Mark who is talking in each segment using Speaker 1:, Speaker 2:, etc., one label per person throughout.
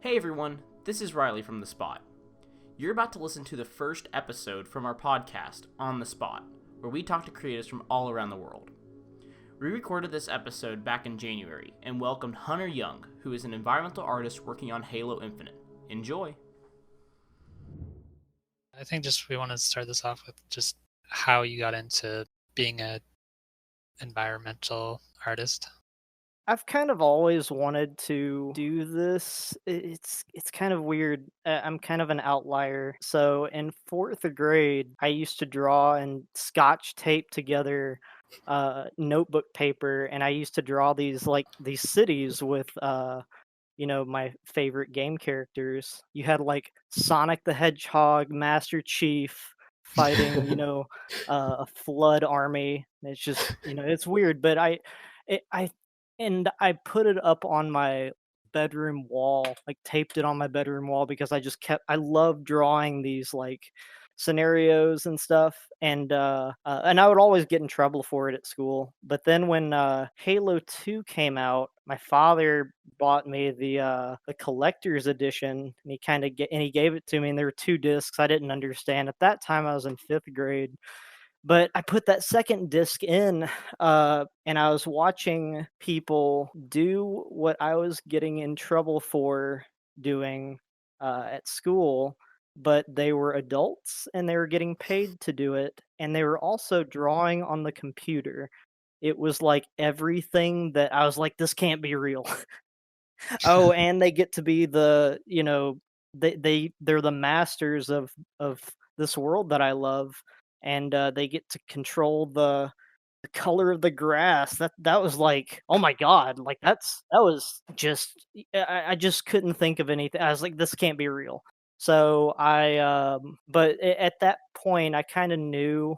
Speaker 1: Hey everyone, this is Riley from The Spot. You're about to listen to the first episode from our podcast, On the Spot, where we talk to creators from all around the world. We recorded this episode back in January and welcomed Hunter Young, who is an environmental artist working on Halo Infinite. Enjoy!
Speaker 2: I think we want to start this off with just how you got into being an environmental artist.
Speaker 3: I've kind of always wanted to do this. It's kind of weird. I'm kind of an outlier. So in fourth grade, I used to draw and scotch tape together notebook paper, and I used to draw these cities with my favorite game characters. You had like Sonic the Hedgehog, Master Chief fighting a flood army. It's just it's weird, but I put it up on my bedroom wall, like taped it on my bedroom wall because I love drawing these like scenarios and stuff, and I would always get in trouble for it at school. But then when Halo 2 came out, my father bought me the collector's edition, and he gave it to me, and there were 2 discs. I didn't understand at that time. I was in 5th grade, but I put that second disc in, and I was watching people do what I was getting in trouble for doing at school, but they were adults and they were getting paid to do it, and they were also drawing on the computer. It was like everything that I was like, this can't be real. Oh, and they get to be they're the masters of this world that I love, and they get to control the color of the grass. That was like, oh my god, like that was just I just couldn't think of anything. I was like, this can't be real. So at that point, I kind of knew,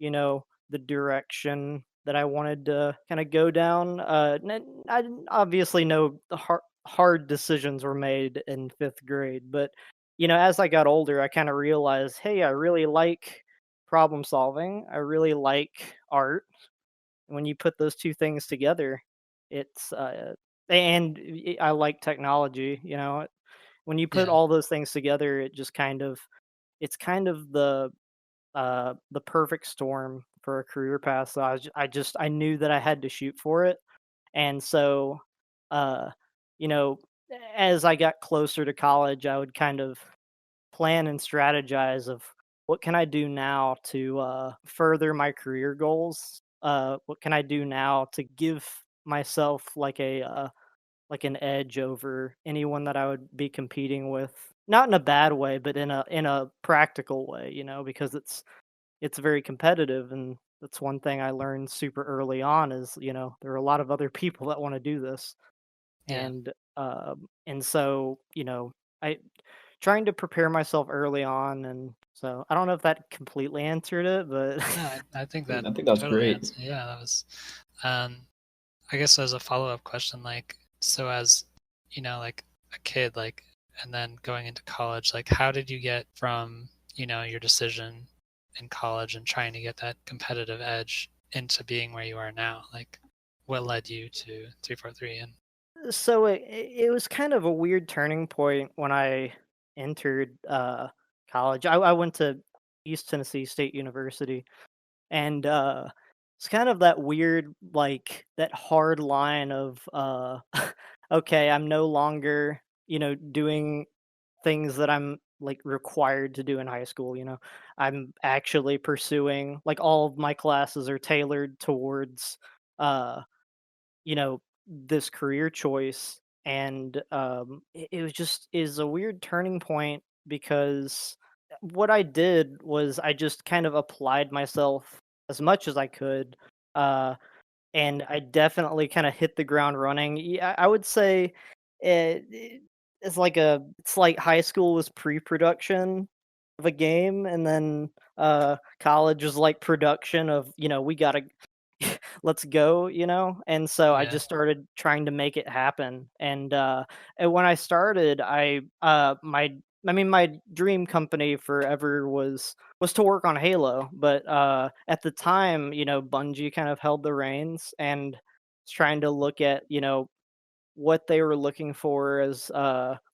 Speaker 3: the direction that I wanted to kind of go down. I didn't obviously know the hard decisions were made in 5th grade, but as I got older, I kind of realized, hey, I really like problem solving. I really like art. When you put those 2 things together, it's and I like technology. When you put
Speaker 2: Yeah.
Speaker 3: all those things together, it's kind of the perfect storm for a career path. So I knew that I had to shoot for it, and so uh, you know, as I got closer to college, I would kind of plan and strategize of what can I do now to further my career goals. What can I do now to give myself like an edge over anyone that I would be competing with, not in a bad way, but in a practical way, because it's very competitive, and that's one thing I learned super early on is, there are a lot of other people that want to do this.
Speaker 2: Yeah.
Speaker 3: And so, I trying to prepare myself early on, and so I don't know if that completely answered it, but
Speaker 2: No, I think that
Speaker 4: I think that's
Speaker 2: totally
Speaker 4: great.
Speaker 2: answers. Yeah, that was. I guess as a follow-up question, like, so as like a kid, like, and then going into college, like, how did you get from your decision in college and trying to get that competitive edge into being where you are now? Like, what led you to 343? And
Speaker 3: so it was kind of a weird turning point when I entered college. I went to East Tennessee State University, and it's kind of that weird, like that hard line of okay, I'm no longer doing things that I'm like required to do in high school. I'm actually pursuing, like, all of my classes are tailored towards uh this career choice, and it was just is a weird turning point because what I did was I just kind of applied myself as much as I could, uh, and I definitely kind of hit the ground running. Yeah, I would say it's like high school was pre-production of a game, and then college was like production of, we gotta let's go, and so I
Speaker 2: yeah,
Speaker 3: just started trying to make it happen. And when I started, my dream company forever was to work on Halo, but at the time, Bungie kind of held the reins and was trying to look at, what they were looking for as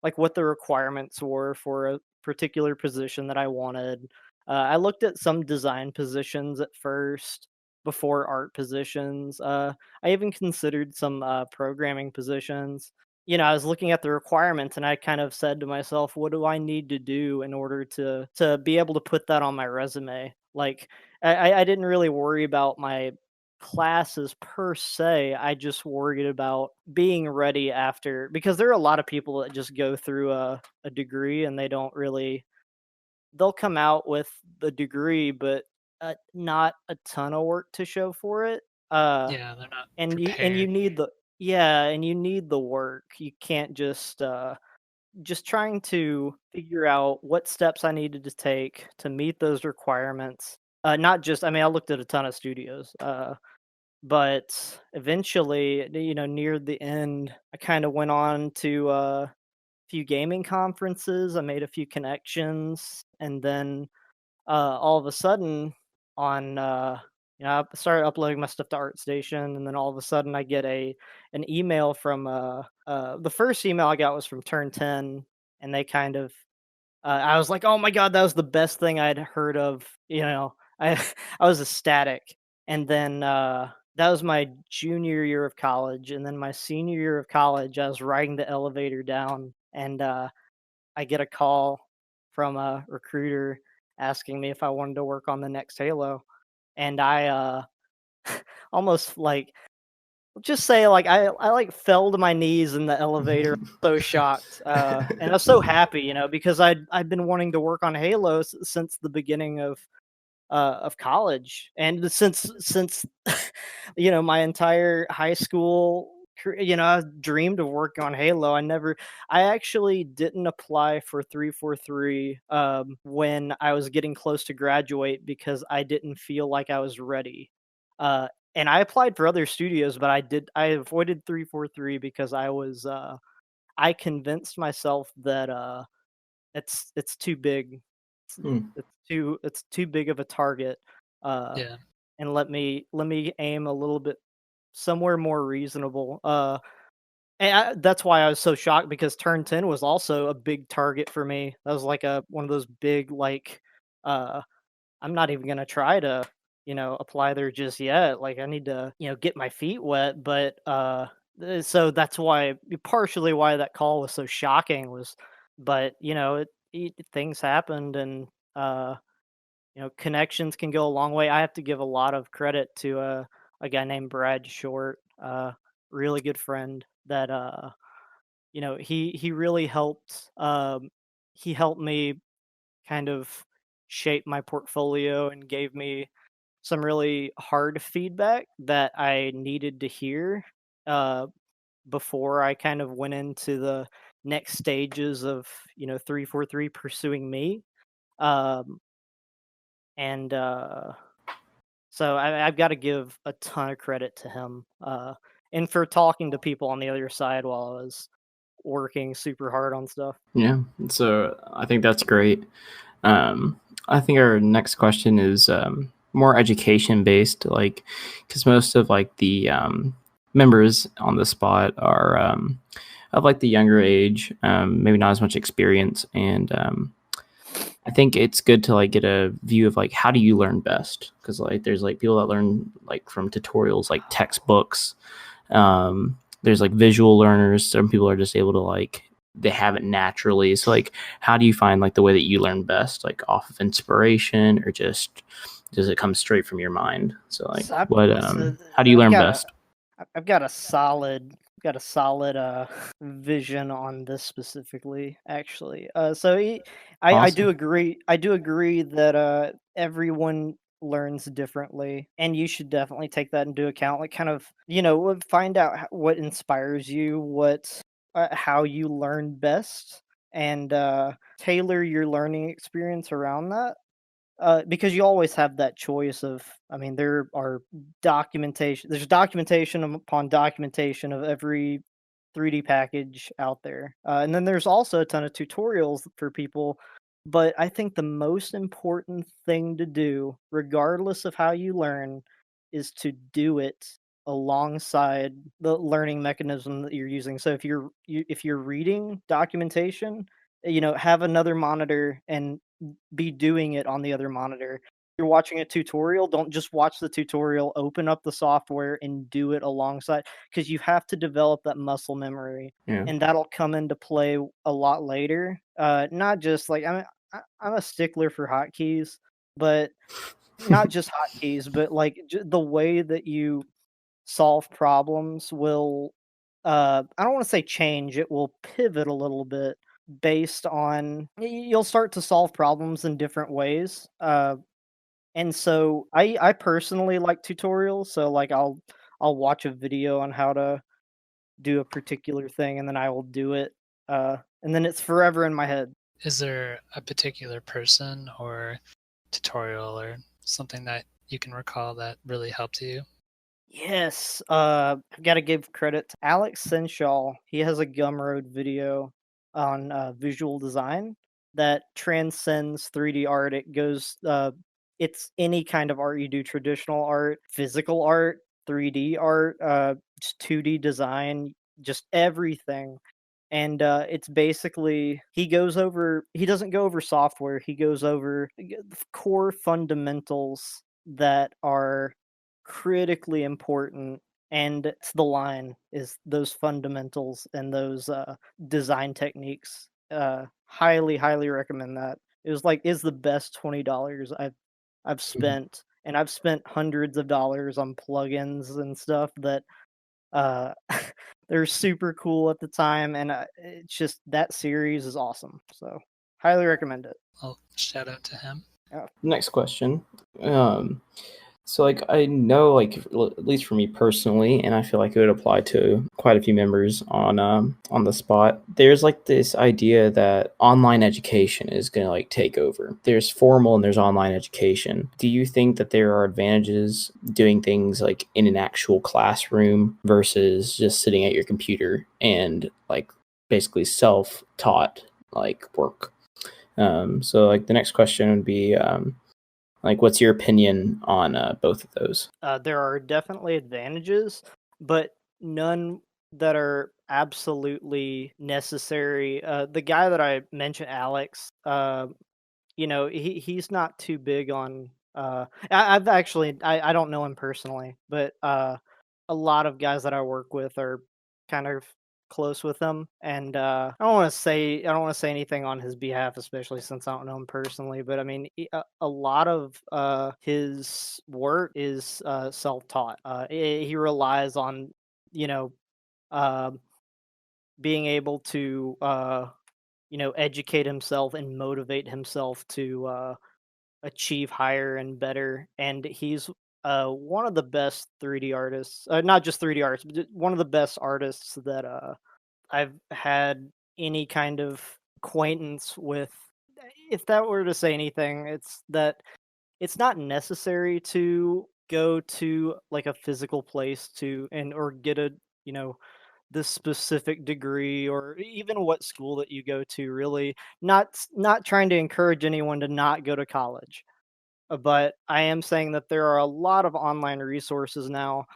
Speaker 3: like what the requirements were for a particular position that I wanted. I looked at some design positions at first before art positions. I even considered some programming positions. I was looking at the requirements and I kind of said to myself, what do I need to do in order to be able to put that on my resume? Like I didn't really worry about my classes per se. I just worried about being ready after, because there are a lot of people that just go through a degree and they don't really, they'll come out with the degree but not a ton of work to show for it.
Speaker 2: Yeah, they're not
Speaker 3: And you
Speaker 2: prepared.
Speaker 3: need the, yeah, and you need the work. You can't just trying to figure out what steps I needed to take to meet those requirements. Not just, I mean, I looked at a ton of studios, but eventually, near the end, I kind of went on to a few gaming conferences. I made a few connections, and then all of a sudden, on I started uploading my stuff to ArtStation, and then all of a sudden, I get an email from the first email I got was from Turn 10, and they kind of I was like, oh my god, that was the best thing I'd heard of. I I was ecstatic, and then that was my junior year of college, and then my senior year of college, I was riding the elevator down, and I get a call from a recruiter asking me if I wanted to work on the next Halo, and I almost like, just say, like, I like fell to my knees in the elevator, so shocked, and I was so happy, because I'd been wanting to work on Halo since the beginning of college, and since my entire high school, I dreamed of working on Halo. I actually didn't apply for 343 when I was getting close to graduate because I didn't feel like I was ready. And I applied for other studios, but I avoided 343 because I convinced myself that it's too big.
Speaker 1: Hmm.
Speaker 3: It's too big of a target.
Speaker 2: Yeah.
Speaker 3: And let me aim a little bit somewhere more reasonable. And that's why I was so shocked, because Turn 10 was also a big target for me. That was like a one of those big, like, uh I'm not even gonna try to, apply there just yet. Like, I need to, get my feet wet. But so that's why, partially why that call was so shocking was, but things happened, and uh connections can go a long way. I have to give a lot of credit to a guy named Brad Short, really good friend that he really helped. He helped me kind of shape my portfolio and gave me some really hard feedback that I needed to hear uh, before I kind of went into the next stages of 343 pursuing me. Um, and So I've got to give a ton of credit to him, and for talking to people on the other side while I was working super hard on stuff.
Speaker 1: Yeah, so I think that's great. I think our next question is more education based, like, because most of like the members on the spot are of like the younger age, maybe not as much experience, and I think it's good to like get a view of like how do you learn best, because like there's like people that learn like from tutorials, like textbooks. There's like visual learners. Some people are just able to like they have it naturally. So like how do you find like the way that you learn best, like off of inspiration, or just does it come straight from your mind? So like
Speaker 3: So
Speaker 1: what how do you
Speaker 3: I've
Speaker 1: learn
Speaker 3: got
Speaker 1: best?
Speaker 3: I've got a solid vision on this specifically, actually. I do
Speaker 1: Awesome.
Speaker 3: agree that everyone learns differently, and you should definitely take that into account. Like, kind of, find out what inspires you, how you learn best, and tailor your learning experience around that. Because you always have that choice of, I mean, there's documentation upon documentation of every 3D package out there. And then there's also a ton of tutorials for people. But I think the most important thing to do, regardless of how you learn, is to do it alongside the learning mechanism that you're using. So if you're reading documentation, have another monitor and be doing it on the other monitor. If you're watching a tutorial, don't just watch the tutorial, open up the software and do it alongside, because you have to develop that muscle memory.
Speaker 1: Yeah.
Speaker 3: And that'll come into play a lot later. Not just like I'm a stickler for hotkeys, but not just hotkeys, but like the way that you solve problems will I don't want to say change, it will pivot a little bit based on you'll start to solve problems in different ways. And so I personally like tutorials, so like I'll watch a video on how to do a particular thing and then I will do it. And then it's forever in my head.
Speaker 2: Is there a particular person or tutorial or something that you can recall that really helped you?
Speaker 3: Yes, I've got to give credit to Alex Senshaw. He has a Gumroad video on visual design that transcends 3D art. It's any kind of art you do: traditional art, physical art, 3D art, just 2D design, just everything. And it's basically he doesn't go over software. He goes over core fundamentals that are critically important, and it's the line is those fundamentals and those design techniques. Highly recommend that. It was like is the best $20 I've spent, and I've spent hundreds of dollars on plugins and stuff that uh they're super cool at the time, and it's just that series is awesome, so highly recommend it.
Speaker 2: Well, shout out to him.
Speaker 1: Next question. So like I know, like at least for me personally, and I feel like it would apply to quite a few members on the spot. There's like this idea that online education is gonna like take over. There's formal and there's online education. Do you think that there are advantages doing things like in an actual classroom versus just sitting at your computer and like basically self-taught like work? So like the next question would be like, what's your opinion on both of those?
Speaker 3: There are definitely advantages, but none that are absolutely necessary. The guy that I mentioned, Alex, he's not too big on. I don't know him personally, but a lot of guys that I work with are kind of close with him, and I don't want to say anything on his behalf, especially since I don't know him personally. But I mean, a lot of his work is self-taught. He relies on you know uh, being able to educate himself and motivate himself to achieve higher and better. And he's one of the best 3D artists, not just 3D artists, but one of the best artists that I've had any kind of acquaintance with. If that were to say anything, it's that it's not necessary to go to like a physical place to and or get a you know this specific degree, or even what school that you go to. Really, not trying to encourage anyone to not go to college, but I am saying that there are a lot of online resources now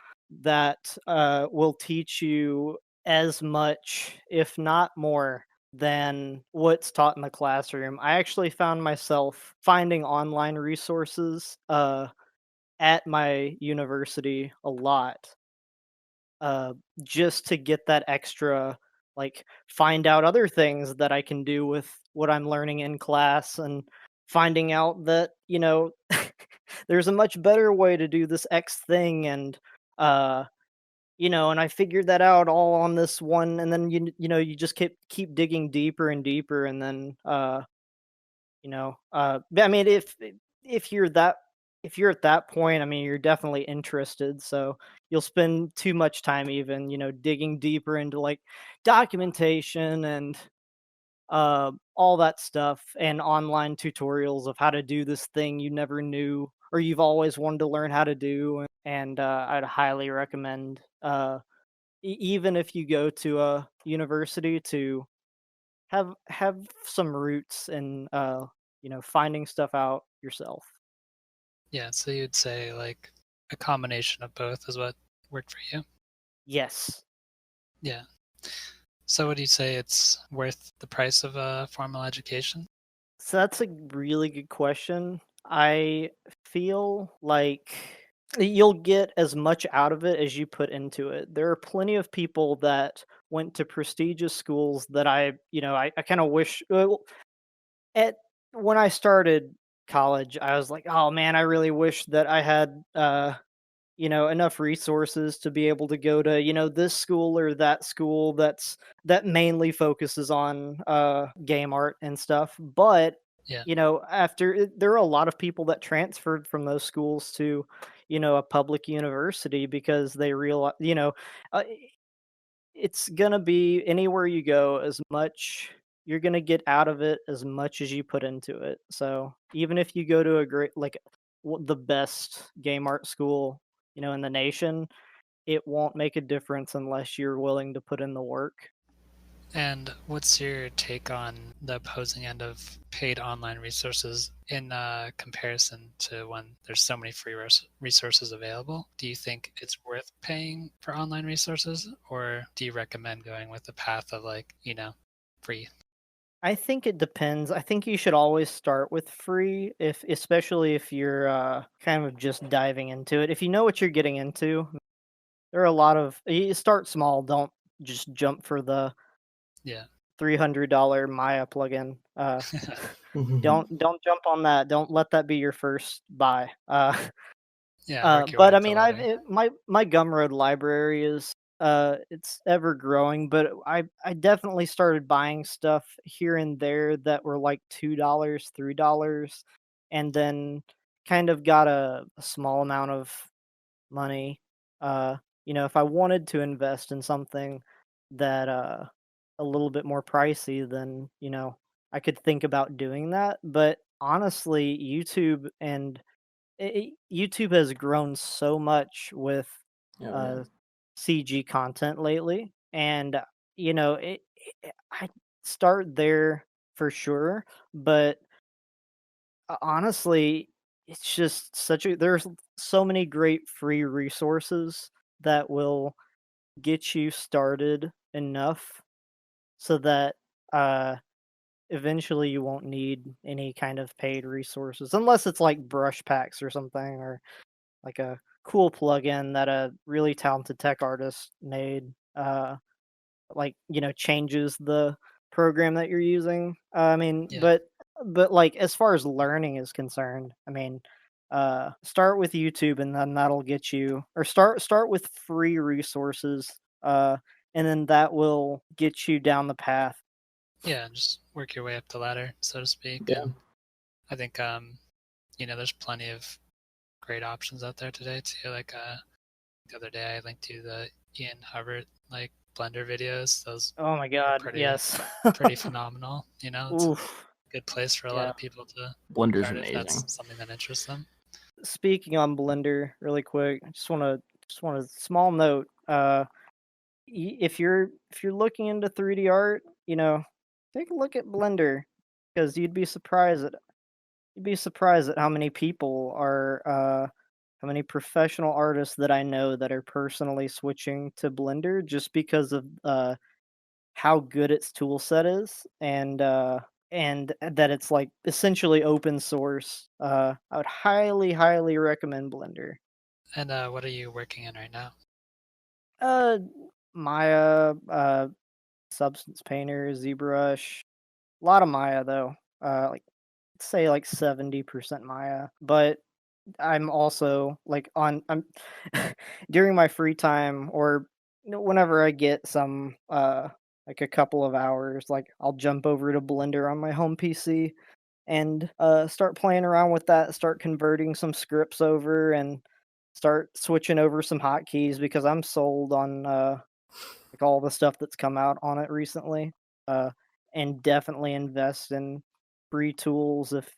Speaker 3: that will teach you as much, if not more, than what's taught in the classroom. I actually found myself finding online resources at my university a lot, uh, just to get that extra, like, find out other things that I can do with what I'm learning in class, and finding out that, there's a much better way to do this X thing, and, and I figured that out all on this one, and then, you just keep digging deeper and deeper, and then, I mean, if you're that if you're at that point, I mean, you're definitely interested, so you'll spend too much time even, digging deeper into like documentation and all that stuff, and online tutorials of how to do this thing you never knew or you've always wanted to learn how to do. And I'd highly recommend, even if you go to a university, to have some roots in finding stuff out yourself.
Speaker 2: Yeah, so you'd say like a combination of both is what work for you?
Speaker 3: Yes.
Speaker 2: Yeah. So would you say it's worth the price of a formal education?
Speaker 3: So that's a really good question. I feel like you'll get as much out of it as you put into it. There are plenty of people that went to prestigious schools that I kind of wish at when I started college, I was like, "Oh man, I really wish that I had enough resources to be able to go to, this school or that school that mainly focuses on game art and stuff." But,
Speaker 2: Yeah.
Speaker 3: there are a lot of people that transferred from those schools to, a public university because they realize, uh, it's gonna be anywhere you go as much you're gonna get out of it as much as you put into it. So even if you go to a great the best game art school, in the nation, it won't make a difference unless you're willing to put in the work.
Speaker 2: And what's your take on the opposing end of paid online resources in comparison to when there's so many free resources available? Do you think it's worth paying for online resources, or do you recommend going with the path of free?
Speaker 3: I think it depends. I think you should always start with free, if especially if you're kind of just diving into it. If you know what you're getting into, there are a lot of you start small. Don't just jump for the
Speaker 2: Yeah.
Speaker 3: $300 Maya plugin. Don't jump on that. Don't let that be your first buy.
Speaker 2: Yeah, work your way
Speaker 3: But I
Speaker 2: up the
Speaker 3: mean,
Speaker 2: ladder.
Speaker 3: my Gumroad library is it's ever growing. But I definitely started buying stuff here and there that were like $2, $3, and then kind of got a small amount of money. If I wanted to invest in something that a little bit more pricey, then I could think about doing that. But honestly, YouTube has grown so much with
Speaker 1: Oh, yeah.
Speaker 3: CG content lately, and I start there for sure. But honestly, it's just there's so many great free resources that will get you started enough so that uh eventually you won't need any kind of paid resources unless it's like brush packs or something, or like a cool plugin that a really talented tech artist made, changes the program that you're using. I mean,
Speaker 2: Yeah.
Speaker 3: but like as far as learning is concerned, I mean, start with YouTube and then that'll get you, or start with free resources, and then that will get you down the path.
Speaker 2: Yeah, just work your way up the ladder, so to speak.
Speaker 1: Yeah.
Speaker 2: And I think there's plenty of great options out there today too. Like the other day I linked you the Ian Hubbard Blender videos. Those
Speaker 3: Oh my
Speaker 2: are
Speaker 3: god,
Speaker 2: pretty
Speaker 3: yes.
Speaker 2: pretty phenomenal. It's a
Speaker 3: Oof.
Speaker 2: good place for a lot
Speaker 3: Yeah.
Speaker 2: of people to
Speaker 1: Blender's
Speaker 2: start if that's
Speaker 1: amazing.
Speaker 2: something that interests them.
Speaker 3: Speaking on Blender, really quick, I just want a small note. If you're looking into 3D art, take a look at Blender, because you'd be surprised at how many people are how many professional artists that I know that are personally switching to Blender just because of how good its tool set is, and that it's like essentially open source. I would highly, highly recommend Blender.
Speaker 2: And what are you working in right now?
Speaker 3: Uh, Maya, Substance Painter, ZBrush, a lot of Maya though. Like say like 70% Maya, but I'm also like I'm during my free time, or whenever I get some like a couple of hours, like I'll jump over to Blender on my home PC and start playing around with that, start converting some scripts over, and start switching over some hotkeys because I'm sold on like all the stuff that's come out on it recently. Uh, and definitely invest in free tools if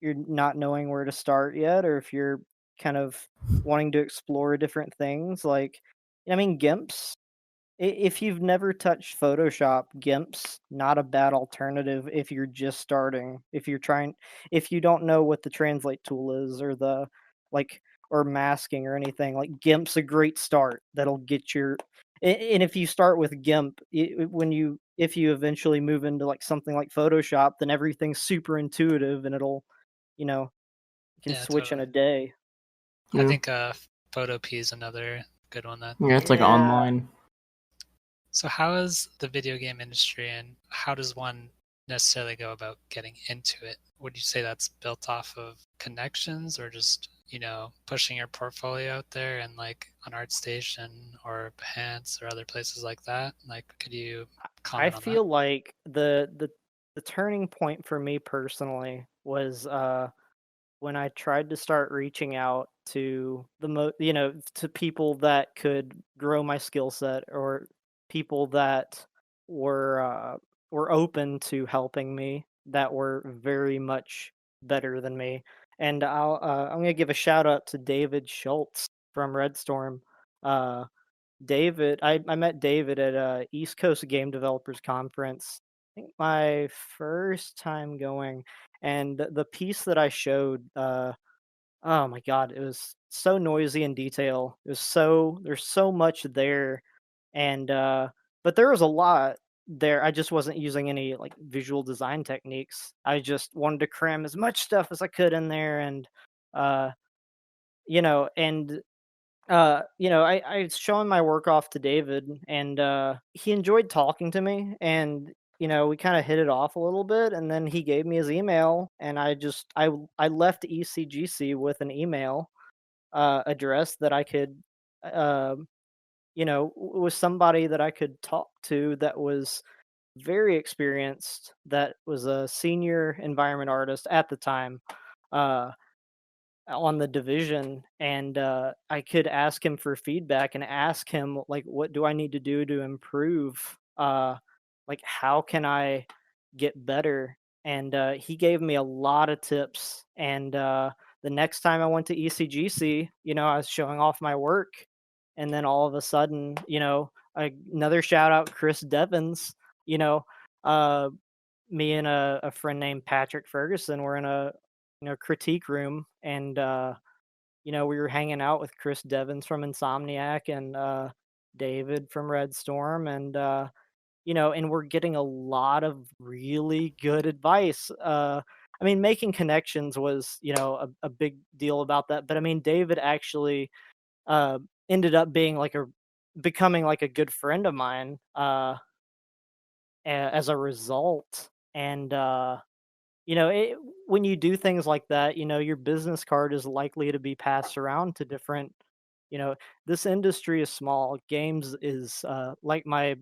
Speaker 3: you're not knowing where to start yet, or if you're kind of wanting to explore different things. Like, I mean, GIMPs. If you've never touched Photoshop, GIMP's not a bad alternative if you're just starting. If you don't know what the translate tool is, or the like or masking or anything. Like GIMP's a great start. That'll get your and if you start with GIMP, if you eventually move into like something like Photoshop, then everything's super intuitive and it'll, you know, you can
Speaker 2: Yeah,
Speaker 3: switch in
Speaker 2: totally.
Speaker 3: a day.
Speaker 2: I
Speaker 1: Yeah.
Speaker 2: think Photopea is another good one. That
Speaker 1: Yeah, it's like
Speaker 3: Yeah.
Speaker 1: online.
Speaker 2: So how is the video game industry, and how does one necessarily go about getting into it? Would you say that's built off of connections, or just, pushing your portfolio out there and like on ArtStation or Behance or other places like that? Like, could you
Speaker 3: I
Speaker 2: comment on that?
Speaker 3: feel like the turning point for me personally was when I tried to start reaching out to to people that could grow my skill set, or people that were uh, were open to helping me, that were very much better than me. And I'm gonna give a shout out to David Schultz from Red Storm. Uh, I met David at a East Coast Game Developers Conference. I think my first time going, and the piece that I showed, oh my god, it was so noisy in detail. There's so much there, and but there was a lot there. I just wasn't using any like visual design techniques. I just wanted to cram as much stuff as I could in there, and uh, and I was showing my work off to David, and he enjoyed talking to me, and we kind of hit it off a little bit, and then he gave me his email, and I left ECGC with an email address that I could, was somebody that I could talk to that was very experienced, that was a senior environment artist at the time. Uh, on the division, and I could ask him for feedback and ask him like, what do I need to do to improve, like how can I get better. And he gave me a lot of tips, and the next time I went to ECGC, I was showing off my work, and then all of a sudden, another shout out, Chris Devins, you know uh me and a friend named Patrick Ferguson were in a critique room, and we were hanging out with Chris Devins from Insomniac, and David from Red Storm, and and we're getting a lot of really good advice. I mean, making connections was a big deal about that, but I mean, David actually uh ended up becoming like a good friend of mine as a result. And when you do things like that, your business card is likely to be passed around to different, you know, this industry is small. Games is like my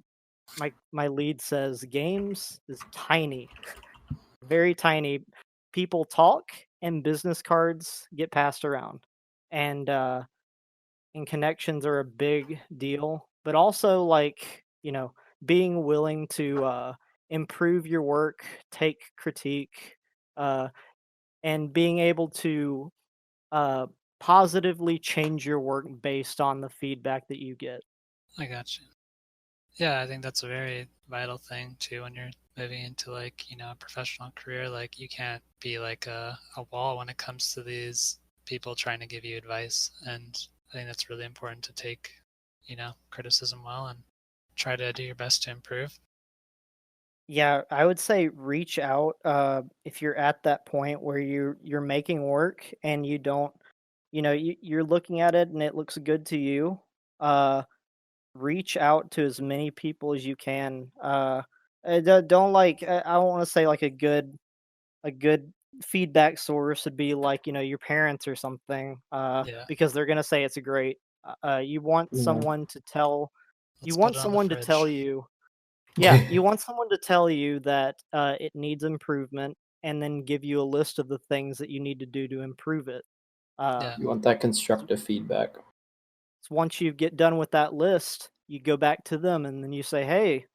Speaker 3: lead says, games is tiny, very tiny. People talk and business cards get passed around. And connections are a big deal, but also like, being willing to improve your work, take critique, uh and being able to uh, positively change your work based on the feedback that you get.
Speaker 2: I got you. Yeah, I think that's a very vital thing too when you're moving into like, a professional career. Like you can't be like a wall when it comes to these people trying to give you advice. And I think that's really important to take, criticism well and try to do your best to improve.
Speaker 3: Yeah, I would say reach out if you're at that point where you're making work and you don't, you're looking at it and it looks good to you. Reach out to as many people as you can. Don't like I don't want to say like a good feedback source would be like your parents or something,
Speaker 2: Yeah,
Speaker 3: because they're gonna say it's a great. You want
Speaker 1: Yeah.
Speaker 3: someone to tell. You
Speaker 2: let's put
Speaker 3: want
Speaker 2: it on the
Speaker 3: someone to tell
Speaker 2: fridge.
Speaker 3: you. Yeah, you want someone to tell you that it needs improvement, and then give you a list of the things that you need to do to improve it. Uh,
Speaker 2: Yeah,
Speaker 1: You want that constructive feedback.
Speaker 3: So once you get done with that list, you go back to them and then you say, "Hey,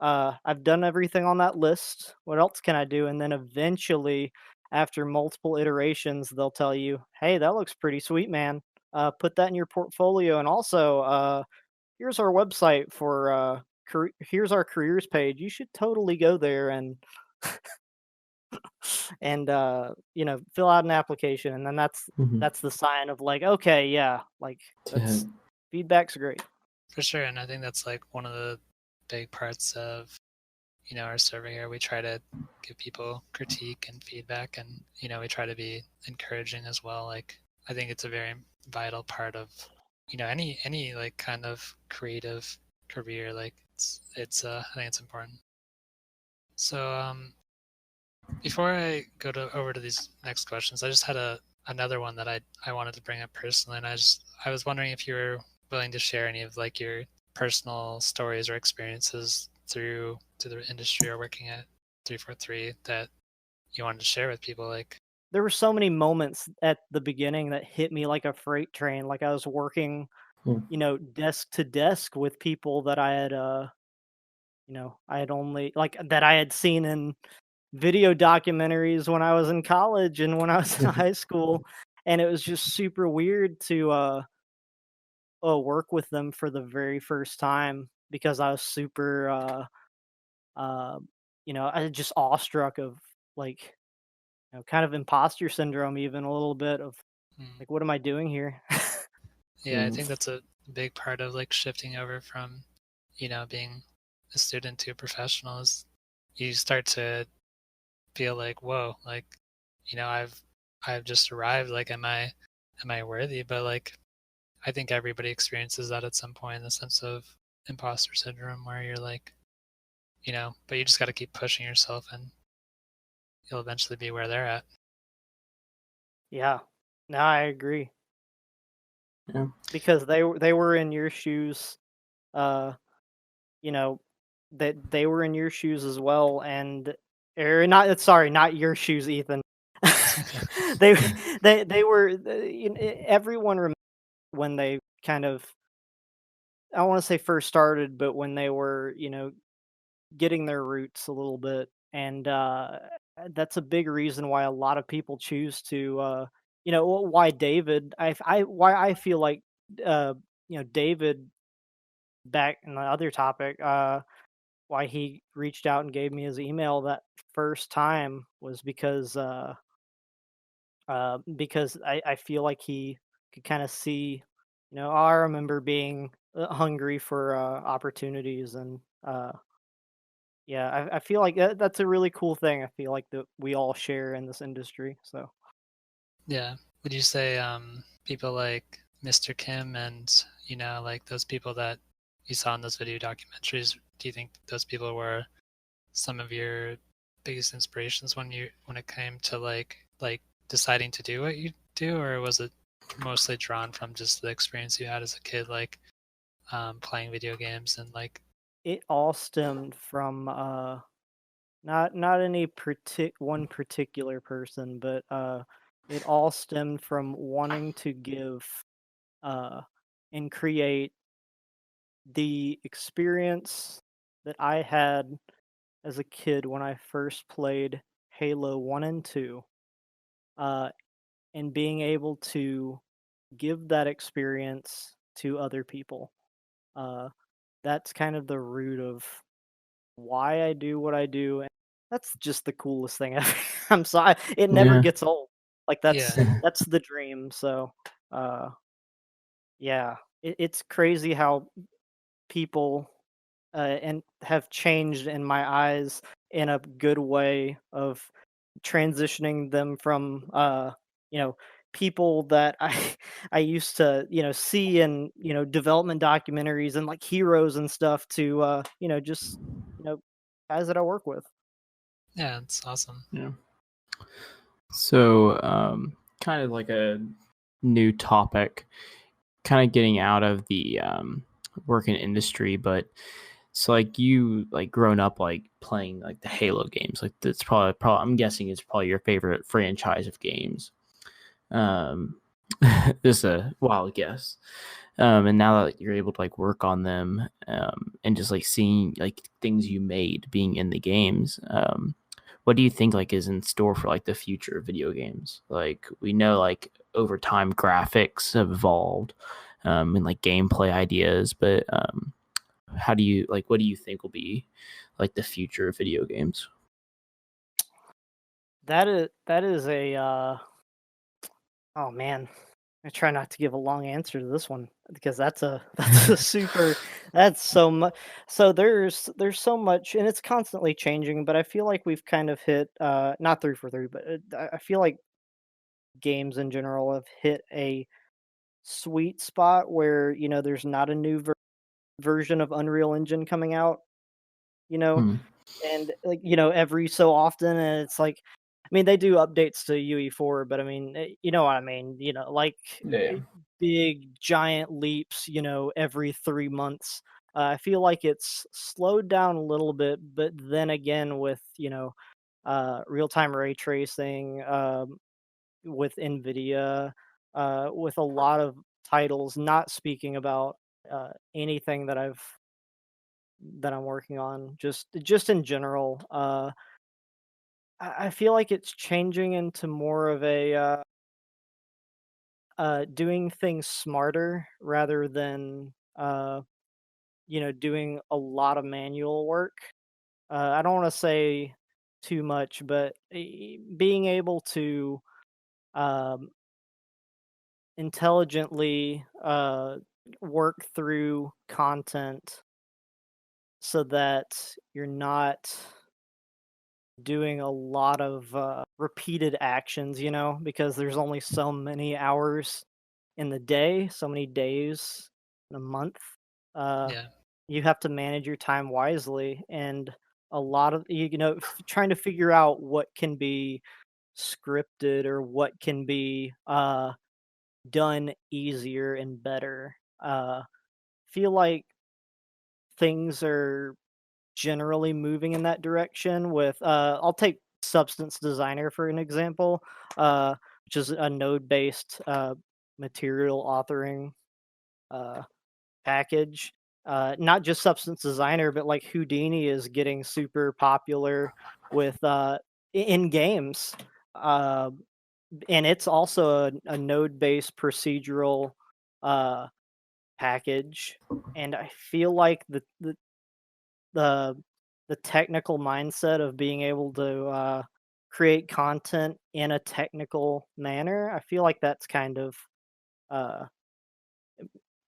Speaker 3: I've done everything on that list. What else can I do?" And then eventually, after multiple iterations, they'll tell you, "Hey, that looks pretty sweet, man. Put that in your portfolio, and also, here's our website for here's our careers page. You should totally go there." And and fill out an application, and then that's the sign of like, okay, yeah, like that's feedback's great.
Speaker 2: For sure, and I think that's like one of the big parts of our survey here. We try to give people critique and feedback, and we try to be encouraging as well. Like I think it's a very vital part of any like kind of creative career. Like it's I think it's important. So before I go over to these next questions, I just had another one that I wanted to bring up personally, and I was wondering if you were willing to share any of like your personal stories or experiences through the industry or working at 343 that you wanted to share with people. Like
Speaker 3: there were so many moments at the beginning that hit me like a freight train. Like I was working, desk to desk with people that I had, I had only like that I had seen in video documentaries when I was in college and when I was in high school, and it was just super weird to work with them for the very first time because I was super, I was just awestruck of like, kind of imposter syndrome, even a little bit of like, what am I doing here?
Speaker 2: Yeah, I think that's a big part of like shifting over from, being a student to a professional is you start to feel like, whoa, like, I've just arrived. Like, am I worthy? But like, I think everybody experiences that at some point, the sense of imposter syndrome, where you're like, but you just got to keep pushing yourself, and you'll eventually be where they're at.
Speaker 3: Yeah, no, I agree.
Speaker 1: Yeah.
Speaker 3: Because they were in your shoes, that they were in your shoes as well, and not your shoes, Ethan. they were everyone remembers when they kind of, I want to say first started, but when they were getting their roots a little bit, and that's a big reason why a lot of people choose to why David, why I feel like David, back in the other topic, why he reached out and gave me his email that first time was because I feel like he could kind of see, I remember being hungry for opportunities, and yeah, I feel like that's a really cool thing. I feel like that we all share in this industry. So
Speaker 2: Yeah, would you say people like Mr. Kim and like those people that you saw in those video documentaries, do you think those people were some of your biggest inspirations when it came to like deciding to do what you do, or was it mostly drawn from just the experience you had as a kid, like playing video games and like?
Speaker 3: it all stemmed from not any one particular person, but it all stemmed from wanting to give and create the experience that I had as a kid when I first played Halo 1 and 2, uh, and being able to give that experience to other people. That's kind of the root of why I do what I do. And that's just the coolest thing ever. I'm sorry, it never gets old. Like that's the dream. So, yeah, it's crazy how people and have changed in my eyes in a good way of transitioning them from people that I I used to see in development documentaries and like heroes and stuff to just guys that I work with.
Speaker 2: Yeah, it's awesome.
Speaker 1: Yeah. So, kind of like a new topic, kind of getting out of the working industry, but so like you like grown up like playing like the Halo games, like that's probably I'm guessing it's probably your favorite franchise of games. This is a wild guess. And now that you're able to like work on them, and just like seeing like things you made being in the games, what do you think like is in store for like the future of video games? Like we know like over time graphics have evolved, and like gameplay ideas, but how do you like what do you think will be like the future of video games?
Speaker 3: That is a oh man. I try not to give a long answer to this one because that's a that's a super that's so much. So there's so much, and it's constantly changing, but I feel like we've kind of hit not 3 for 3, but I feel like games in general have hit a sweet spot where, there's not a new version of Unreal Engine coming out, you know,
Speaker 1: Hmm.
Speaker 3: and like, every so often, and it's like, I mean, they do updates to UE4, but I mean, you know what I mean, like
Speaker 1: Yeah.
Speaker 3: big giant leaps, every 3 months. I feel like it's slowed down a little bit, but then again, with real time ray tracing, with NVIDIA, with a lot of titles. Not speaking about anything that I'm working on, just in general. I feel like it's changing into more of a doing things smarter rather than doing a lot of manual work. I don't want to say too much, but being able to um, intelligently work through content so that you're not doing a lot of repeated actions, because there's only so many hours in the day, so many days in a month. Uh,
Speaker 2: Yeah.
Speaker 3: you have to manage your time wisely, and a lot of trying to figure out what can be scripted or what can be done easier and better. Feel like things are generally moving in that direction with I'll take Substance Designer for an example, which is a node-based material authoring uh, package. Not just Substance Designer, but like Houdini is getting super popular with in games. Uh, and it's also a node-based procedural uh, package. And I feel like the the technical mindset of being able to create content in a technical manner, I feel like that's kind of uh,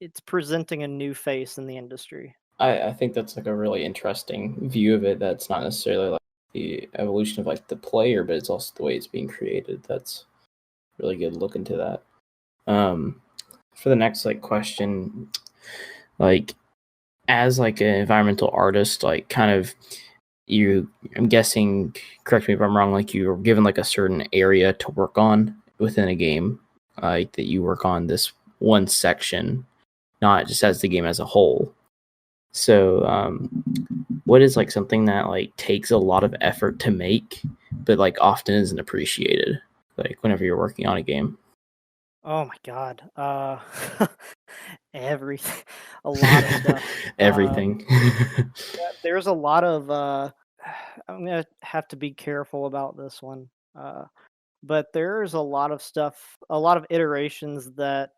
Speaker 3: it's presenting a new face in the industry.
Speaker 1: I think that's like a really interesting view of it. That's not necessarily like the evolution of like the player, but it's also the way it's being created. That's really good. Look into that. For the next like question, like as like an environmental artist, like kind of I'm guessing, correct me if I'm wrong, like you were given like a certain area to work on within a game, like that you work on this one section, not just as the game as a whole. So, what is like something that like takes a lot of effort to make, but like often isn't appreciated, like whenever you're working on a game?
Speaker 3: Oh my god, everything, a lot of stuff.
Speaker 1: Everything.
Speaker 3: There's a lot of I'm gonna have to be careful about this one, but there's a lot of stuff, a lot of iterations that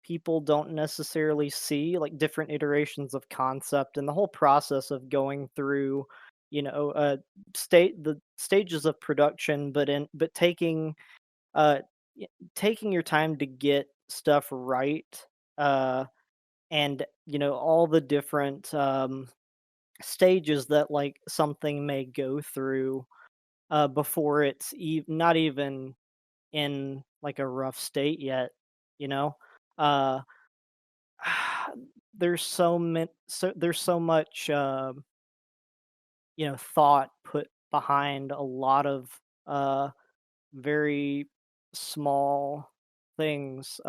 Speaker 3: people don't necessarily see, like different iterations of concept and the whole process of going through, the stages of production, but uh taking your time to get stuff right, uh and all the different stages that like something may go through before it's not even in like a rough state yet, you know uh there's so much thought put behind a lot of very small things.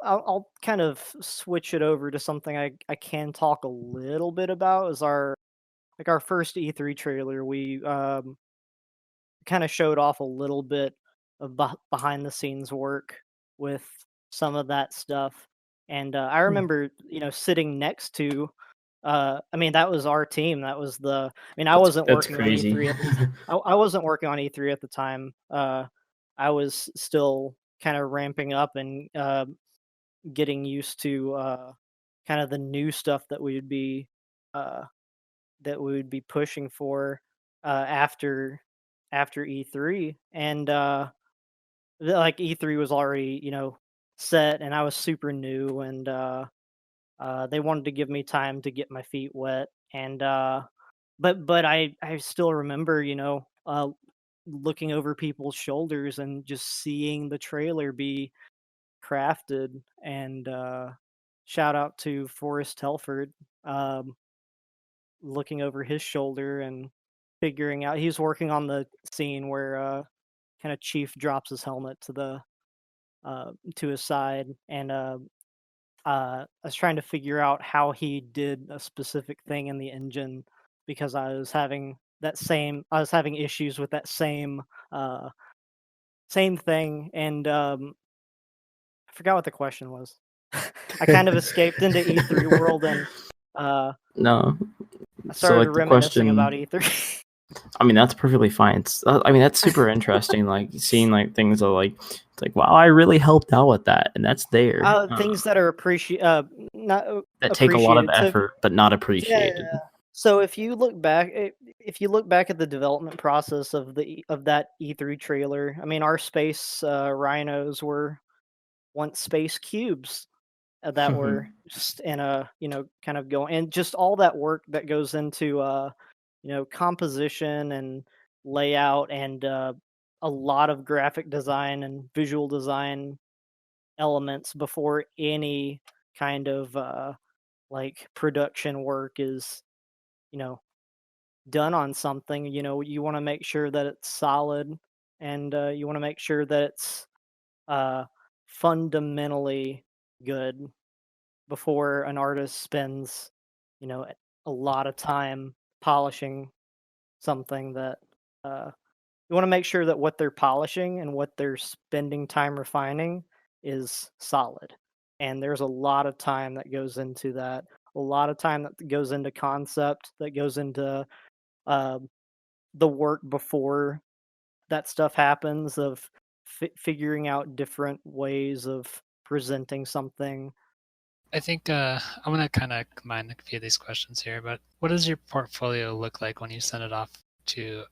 Speaker 3: I'll kind of switch it over to something I can talk a little bit about. Is our first E3 trailer. We kind of showed off a little bit of behind the scenes work with some of that stuff. And I remember, sitting next to, I mean, that was our team. That was I mean, I wasn't
Speaker 1: That's
Speaker 3: working on
Speaker 1: crazy.
Speaker 3: E3 I wasn't working on E3 at the time. I was still kind of ramping up and getting used to kind of the new stuff uh, that we would be pushing for after after E3, and like E3 was already set, and I was super new, and they wanted to give me time to get my feet wet, and but I still remember looking over people's shoulders and just seeing the trailer be crafted, and shout out to Forrest Telford, um, looking over his shoulder and figuring out he's working on the scene where kind of Chief drops his helmet to his side, and I was trying to figure out how he did a specific thing in the engine because I was having issues with that same thing, and I forgot what the question was. I kind of escaped into E3 world, and
Speaker 1: No.
Speaker 3: I
Speaker 1: So
Speaker 3: started
Speaker 1: like the
Speaker 3: reminiscing about
Speaker 1: question,
Speaker 3: E3.
Speaker 1: I mean, that's perfectly fine. I mean, that's super interesting. Like seeing like things that it's like, wow, I really helped out with that, and that's there.
Speaker 3: Things that are not
Speaker 1: That take a lot of
Speaker 3: appreciated. So
Speaker 1: effort, but not
Speaker 3: yeah,
Speaker 1: appreciated.
Speaker 3: so if you look back at the development process of that E3 trailer, I mean, our space rhinos were once space cubes that were just in a kind of going, and just all that work that goes into composition and layout, and a lot of graphic design and visual design elements before any kind of like production work is you know done on something. You want to make sure that it's solid, and you want to make sure that it's uh fundamentally good before an artist spends a lot of time polishing something. That you want to make sure that what they're polishing and what they're spending time refining is solid. And there's a lot of time that goes into that, a lot of time that goes into concept, that goes into uh, the work before that stuff happens, of figuring out different ways of presenting something.
Speaker 2: I think I'm gonna kind of combine a few of these questions here, but what does your portfolio look like when you send it off to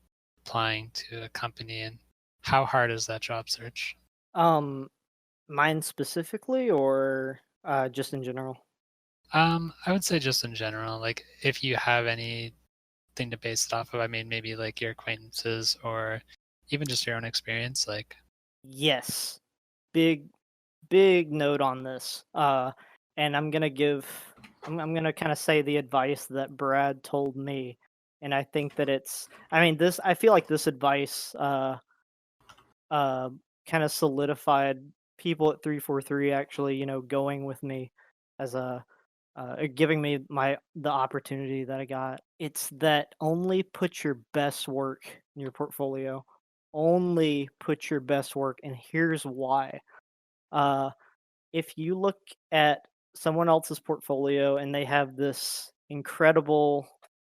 Speaker 2: applying to a company, and how hard is that job search?
Speaker 3: Um, Mine specifically, or just in general?
Speaker 2: I would say just in general, like if you have anything to base it off of, I mean, maybe like your acquaintances or even just your own experience, like.
Speaker 3: Yes, big big note on this. And I'm gonna kind of say the advice that Brad told me, and I think that I feel like this advice uh kind of solidified people at 343 actually going with me as giving me the opportunity that I got. It's that only put your best work in your portfolio. Only put your best work, and here's why. Uh, if you look at someone else's portfolio and they have this incredible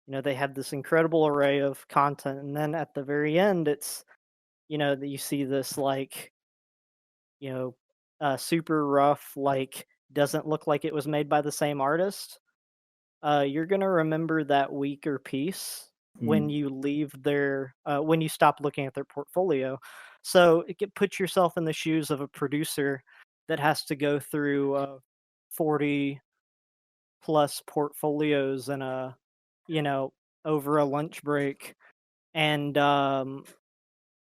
Speaker 3: array of content, and then at the very end, it's that you see this like you know super rough, like doesn't look like it was made by the same artist. You're gonna remember that weaker piece when you when you stop looking at their portfolio. So put yourself in the shoes of a producer that has to go through 40 plus portfolios in a you know over a lunch break, and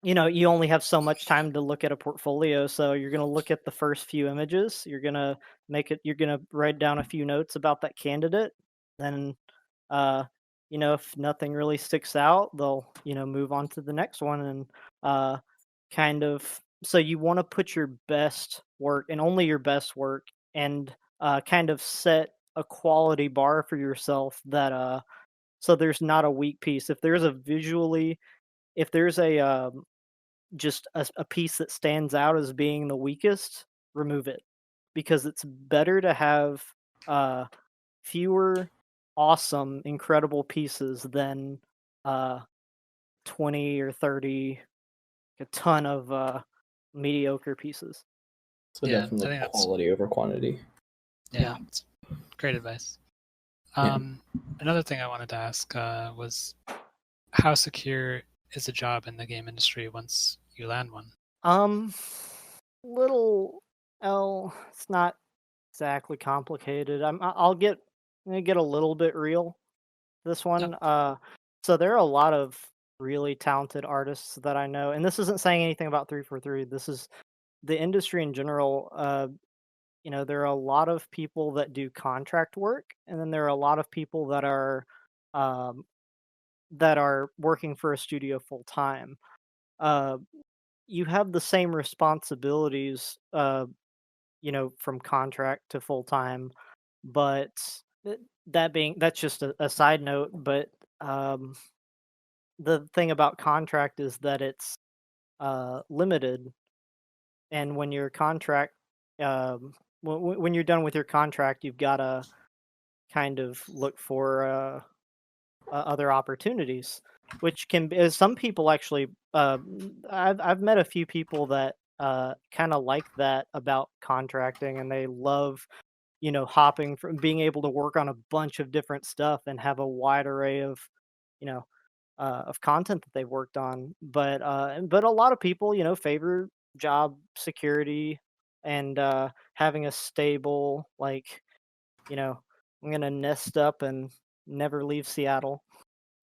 Speaker 3: you only have so much time to look at a portfolio. So you're going to look at the first few images, you're going to write down a few notes about that candidate. Then uh if nothing really sticks out, they'll move on to the next one. And uh kind of so you want to put your best work, and only your best work, and kind of set a quality bar for yourself, that so there's not a weak piece. If there's a just a piece that stands out as being the weakest, remove it, because it's better to have uh, fewer awesome, incredible pieces than uh, 20 or 30, a ton of mediocre pieces.
Speaker 1: So
Speaker 2: Yeah, I
Speaker 1: definitely
Speaker 2: think that's
Speaker 1: quality over quantity.
Speaker 2: yeah, it's great advice.
Speaker 1: Yeah.
Speaker 2: Another thing I wanted to ask was how secure is a job in the game industry once you land one?
Speaker 3: Little L, it's not exactly complicated. I'm gonna get a little bit real this
Speaker 2: Yep.
Speaker 3: one. So there are a lot of really talented artists that I know, and this isn't saying anything about 343. This is the industry in general. There are a lot of people that do contract work, and then there are a lot of people um, that are working for a studio full time. Uh, you have the same responsibilities, from contract to full time, but that's just a side note. But um, the thing about contract is that it's limited, and when your contract, when you're done with your contract, you've got to kind of look for other opportunities, which can be some people actually. I've met a few people that kind of like that about contracting, and they love hopping from being able to work on a bunch of different stuff and have a wide array you know of content that they've worked on. But a lot of people favor job security and having a stable, like, I'm gonna nest up and never leave Seattle.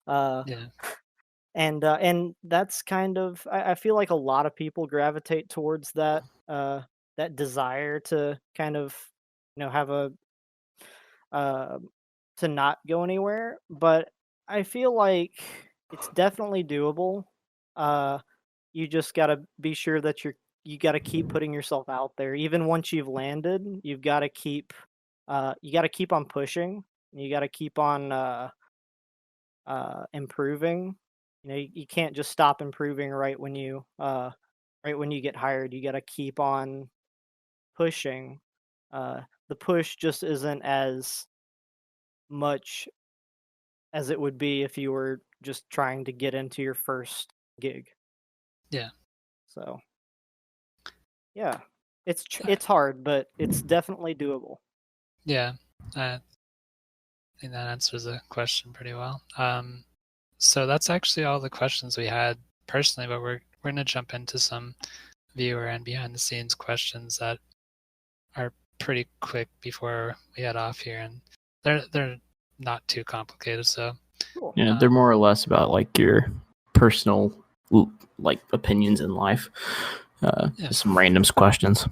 Speaker 3: Uh,
Speaker 2: Yeah.
Speaker 3: and that's kind of, I feel like a lot of people gravitate towards that desire to kind of have a uh, to not go anywhere. But I feel like it's definitely doable. Uh, you just gotta be sure that you gotta keep putting yourself out there. Even once you've landed, you gotta keep on pushing. You gotta keep on improving. You can't just stop improving right when you get hired. You gotta keep on pushing. The push just isn't as much as it would be if you were just trying to get into your first gig.
Speaker 2: Yeah.
Speaker 3: So, yeah, it's hard, but it's definitely doable.
Speaker 2: Yeah. I think that answers the question pretty well. So that's actually all the questions we had personally, but we're going to jump into some viewer and behind the scenes questions that are pretty quick before we head off here, and they're not too complicated. So
Speaker 3: Cool.
Speaker 1: Yeah, they're more or less about like your personal like opinions in life.
Speaker 2: Yeah.
Speaker 1: Some random questions.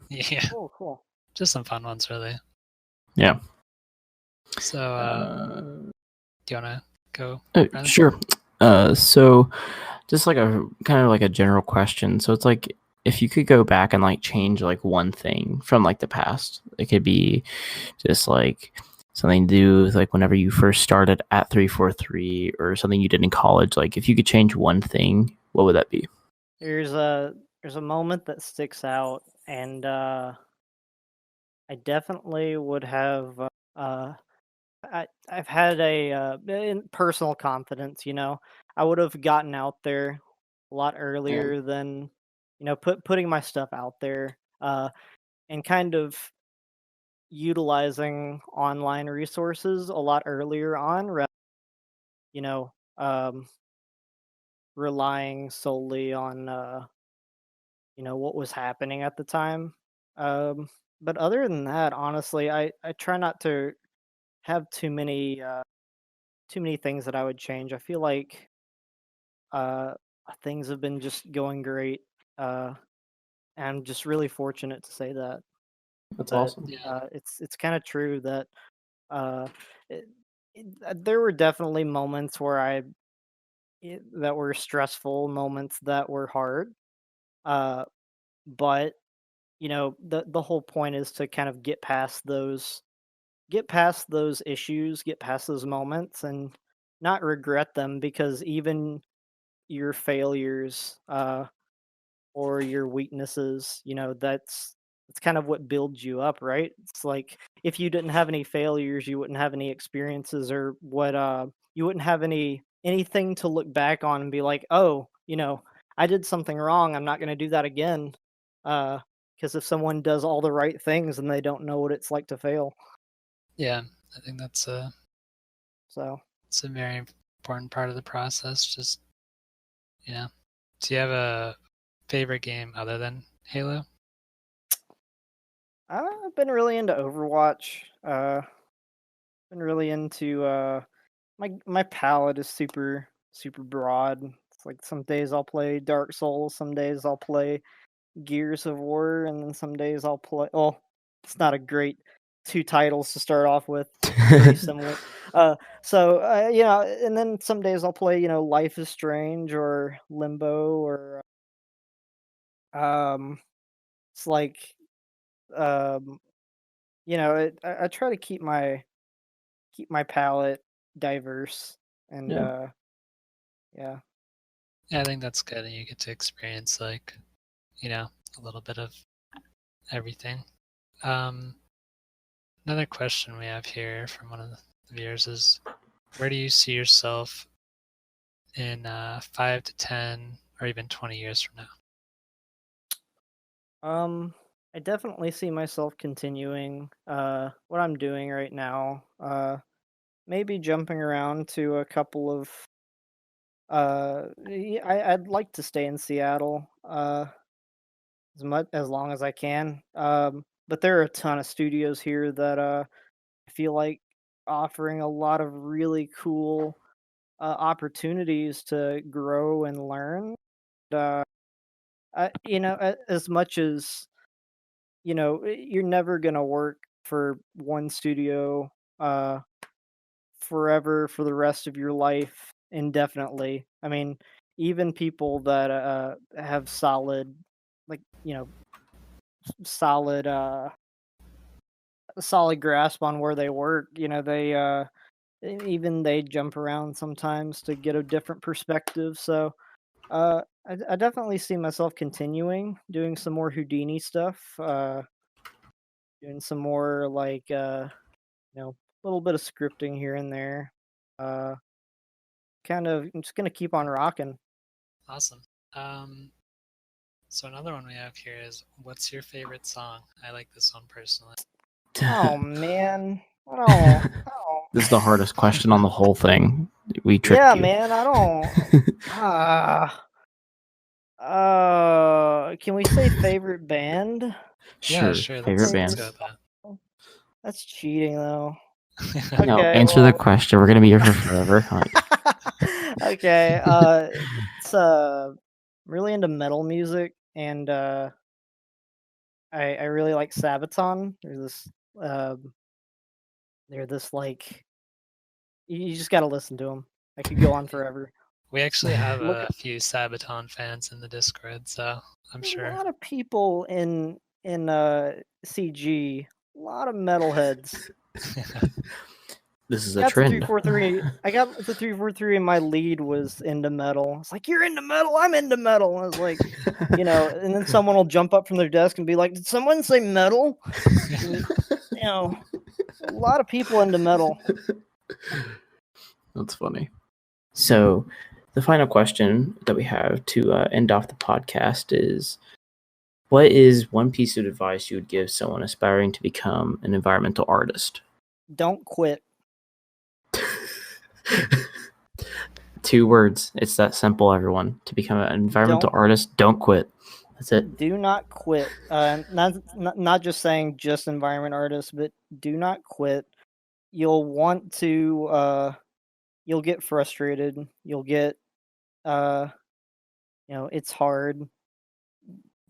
Speaker 2: Yeah,
Speaker 3: Cool.
Speaker 2: just some fun ones, really.
Speaker 1: Yeah.
Speaker 2: So, do you want to go?
Speaker 1: Sure. So just like a kind of like a general question. So it's like, if you could go back and like change like one thing from like the past, it could be just like something to do with like whenever you first started at 343 or something you did in college. Like if you could change one thing, what would that be?
Speaker 3: There's a moment that sticks out, and I definitely would have. I've had in personal confidence. I would have gotten out there a lot earlier than putting my stuff out there, and kind of utilizing online resources a lot earlier on, you know, um, relying solely on what was happening at the time. Um, but other than that, honestly, I try not to have too many things that I would change. I feel like uh, things have been just going great. And I'm just really fortunate to say that.
Speaker 1: That's
Speaker 3: But
Speaker 1: awesome.
Speaker 2: Yeah.
Speaker 3: it's kind of true that uh, there were definitely moments where that were stressful, moments that were hard. Uh, but the whole point is to kind of get past those issues, get past those moments, and not regret them, because even your failures or your weaknesses, that's kind of what builds you up, right? It's like, if you didn't have any failures, you wouldn't have any experiences, or you wouldn't have anything to look back on and be like, oh, I did something wrong, I'm not going to do that again. Because if someone does all the right things, and they don't know what it's like to fail.
Speaker 2: Yeah, I think that's
Speaker 3: So
Speaker 2: it's a very important part of the process. Just Yeah. Do you have a favorite game other than Halo?
Speaker 3: I've been really into Overwatch. Been really into my palette is super broad. It's like some days I'll play Dark Souls, some days I'll play Gears of War, and then some days I'll play. Well, it's not a great two titles to start off with. Pretty similar. And then some days I'll play Life is Strange or Limbo or it's like um I try to keep my palette diverse and
Speaker 1: Yeah.
Speaker 3: yeah.
Speaker 2: Yeah, I think that's good. And you get to experience like, a little bit of everything. Um, Another question we have here from one of the viewers is, where do you see yourself in 5 to 10 or even 20 years from now?
Speaker 3: I definitely see myself continuing what I'm doing right now. Maybe jumping around to a couple of I'd like to stay in Seattle as long as I can. But there are a ton of studios here that I feel like offering a lot of really cool opportunities to grow and learn. Uh, as much as you're never gonna work for one studio uh forever for the rest of your life indefinitely. I mean, even people that have solid, like solid solid grasp on where they work, even they jump around sometimes to get a different perspective. So I definitely see myself continuing doing some more Houdini stuff, doing some more like a little bit of scripting here and there. Uh, I'm just gonna keep on rocking.
Speaker 2: Awesome. So another one we have here is, what's your favorite song? I like this one personally.
Speaker 3: Oh man, I don't.
Speaker 1: This is the hardest question on the whole thing. We tricked
Speaker 3: Yeah,
Speaker 1: you.
Speaker 3: man, I don't. Can we say favorite band?
Speaker 2: Yeah,
Speaker 1: Sure.
Speaker 2: sure.
Speaker 1: Favorite
Speaker 2: Let's
Speaker 1: band.
Speaker 2: go with that.
Speaker 3: That's cheating, though.
Speaker 1: No,
Speaker 3: Okay,
Speaker 1: answer the
Speaker 3: well.
Speaker 1: question. We're gonna be here for forever.
Speaker 3: Okay, it's really into metal music, and I really like Sabaton. Um, they're this like you just got to listen to them. I could go on forever.
Speaker 2: We actually have
Speaker 3: Look,
Speaker 2: a few Sabaton fans in the Discord, so I'm
Speaker 3: a
Speaker 2: sure.
Speaker 3: lot of people in CG, a lot of metalheads.
Speaker 1: This is a
Speaker 3: Got the
Speaker 1: trend.
Speaker 3: 343. I got the 343, and my lead was into metal. It's like, you're into metal. I'm into metal. And I was like, and then someone will jump up from their desk and be like, did someone say metal? And, a lot of people into metal.
Speaker 1: That's funny. So, the final question that we have to end off the podcast is, what is one piece of advice you would give someone aspiring to become an environmental artist?
Speaker 3: Don't quit.
Speaker 1: 2 words. It's that simple, everyone. To become an environmental artist, don't quit. That's it.
Speaker 3: Do not quit. Not just saying just environment artists, but do not quit. You'll want to. You'll get frustrated. You'll get. It's hard.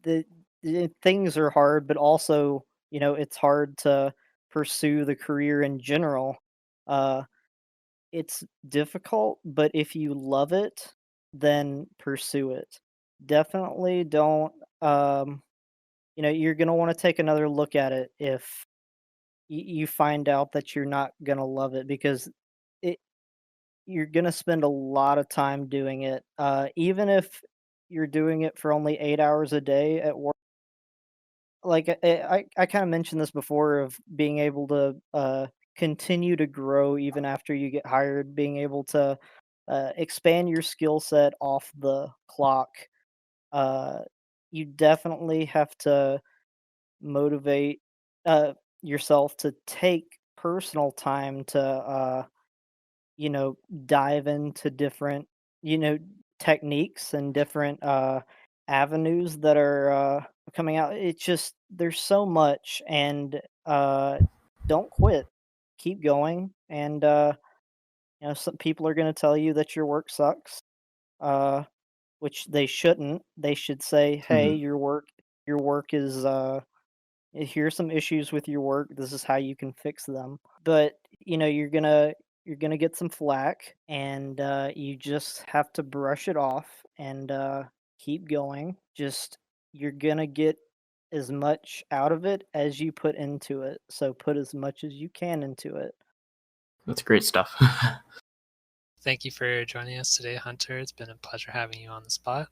Speaker 3: The things are hard, but also, it's hard to pursue the career in general. Uh, it's difficult, but if you love it, then pursue it. Definitely don't. You're gonna want to take another look at it if you find out that you're not gonna love it, because it you're gonna spend a lot of time doing it. Even if you're doing it for only 8 hours a day at work. Like I kind of mentioned this before, of being able to continue to grow even after you get hired, being able to expand your skill set off the clock. Uh, you definitely have to motivate yourself to take personal time to dive into different you know techniques and different avenues that are coming out. It's just there's so much, and don't quit. Keep going, and some people are going to tell you that your work sucks, which they shouldn't. They should say, "Hey, your work is here's some issues with your work. This is how you can fix them." But you're gonna get some flack, and you just have to brush it off and keep going. Just you're gonna get as much out of it as you put into it. So put as much as you can into it.
Speaker 1: That's great stuff.
Speaker 2: Thank you for joining us today, Hunter. It's been a pleasure having you on the spot.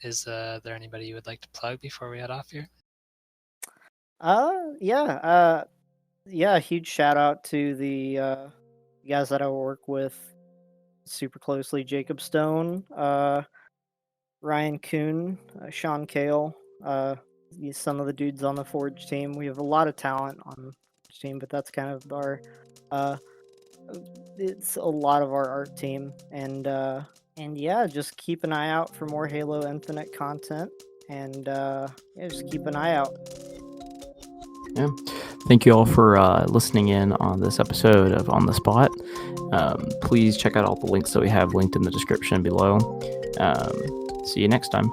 Speaker 2: Is there anybody you would like to plug before we head off here?
Speaker 3: Yeah, huge shout out to the guys that I work with super closely: Jacob Stone, Ryan Kuhn, Sean Kale, some of the dudes on the Forge team. We have a lot of talent on the Forge team, but that's kind of it's a lot of our art team, and yeah, just keep an eye out for more Halo Infinite content, and just keep an eye out.
Speaker 1: Yeah. Thank you all for listening in on this episode of On the Spot. Please check out all the links that we have linked in the description below. See you next time.